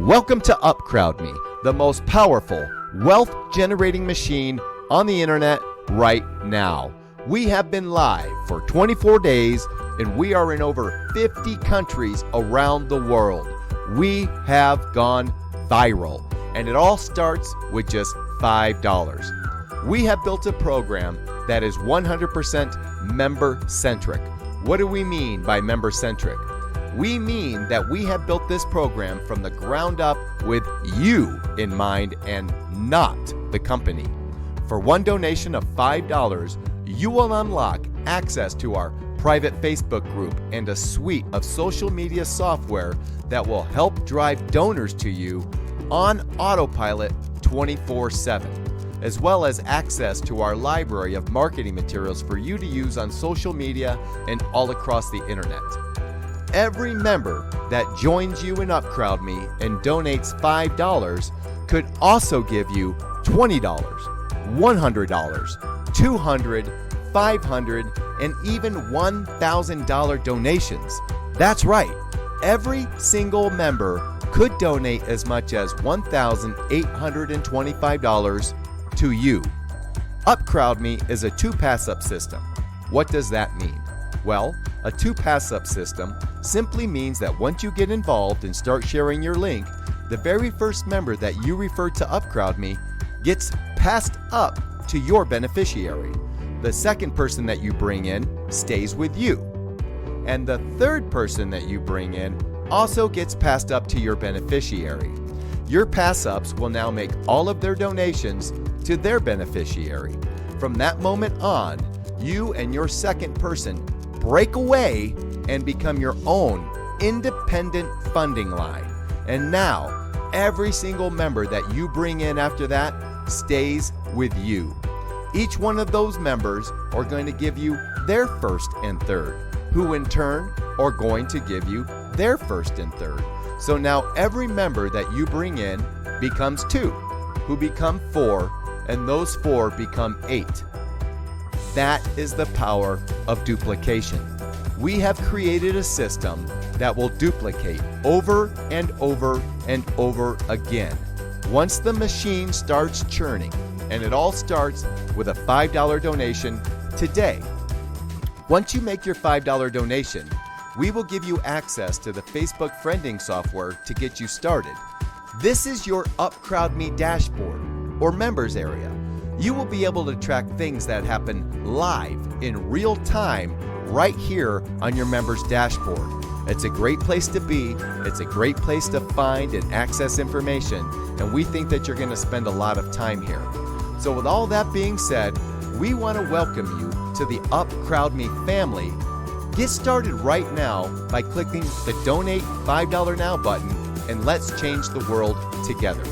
Welcome to UpCrowdMe, the most powerful wealth-generating machine on the internet right now. We have been live for 24 days and we are in over 50 countries around the world. We have gone viral, and it all starts with just $5. We have built a program that is 100% member-centric. What do we mean by member-centric? We mean that we have built this program from the ground up with you in mind and not the company. For one donation of $5, you will unlock access to our private Facebook group and a suite of social media software that will help drive donors to you on autopilot 24/7, as well as access to our library of marketing materials for you to use on social media and all across the internet. Every member that joins you in UpCrowdMe and donates $5 could also give you $20, $100, $200, $500, and even $1,000 donations. That's right, every single member could donate as much as $1,825 to you. UpCrowdMe is a 2-pass-up system. What does that mean? Well, a 2-pass-up system simply means that once you get involved and start sharing your link, the very first member that you refer to UpCrowdMe gets passed up to your beneficiary. The second person that you bring in stays with you. And the third person that you bring in also gets passed up to your beneficiary. Your pass-ups will now make all of their donations to their beneficiary. From that moment on, you and your second person break away and become your own independent funding line. And now, every single member that you bring in after that stays with you. Each one of those members are going to give you their first and third, who in turn are going to give you their first and third. So now every member that you bring in becomes 2, who become 4, and those 4 become 8. That is the power of duplication. We have created a system that will duplicate over and over and over again. Once the machine starts churning, and it all starts with a $5 donation today. Once you make your $5 donation, we will give you access to the Facebook friending software to get you started. This is your UpCrowdMe dashboard or members area. You will be able to track things that happen live in real time right here on your members dashboard. It's a great place to be. It's a great place to find and access information, and we think that you're going to spend a lot of time here. So with all that being said, we want to welcome you to the UpCrowdMe family. Get started right now by clicking the Donate $5 Now button, and let's change the world together.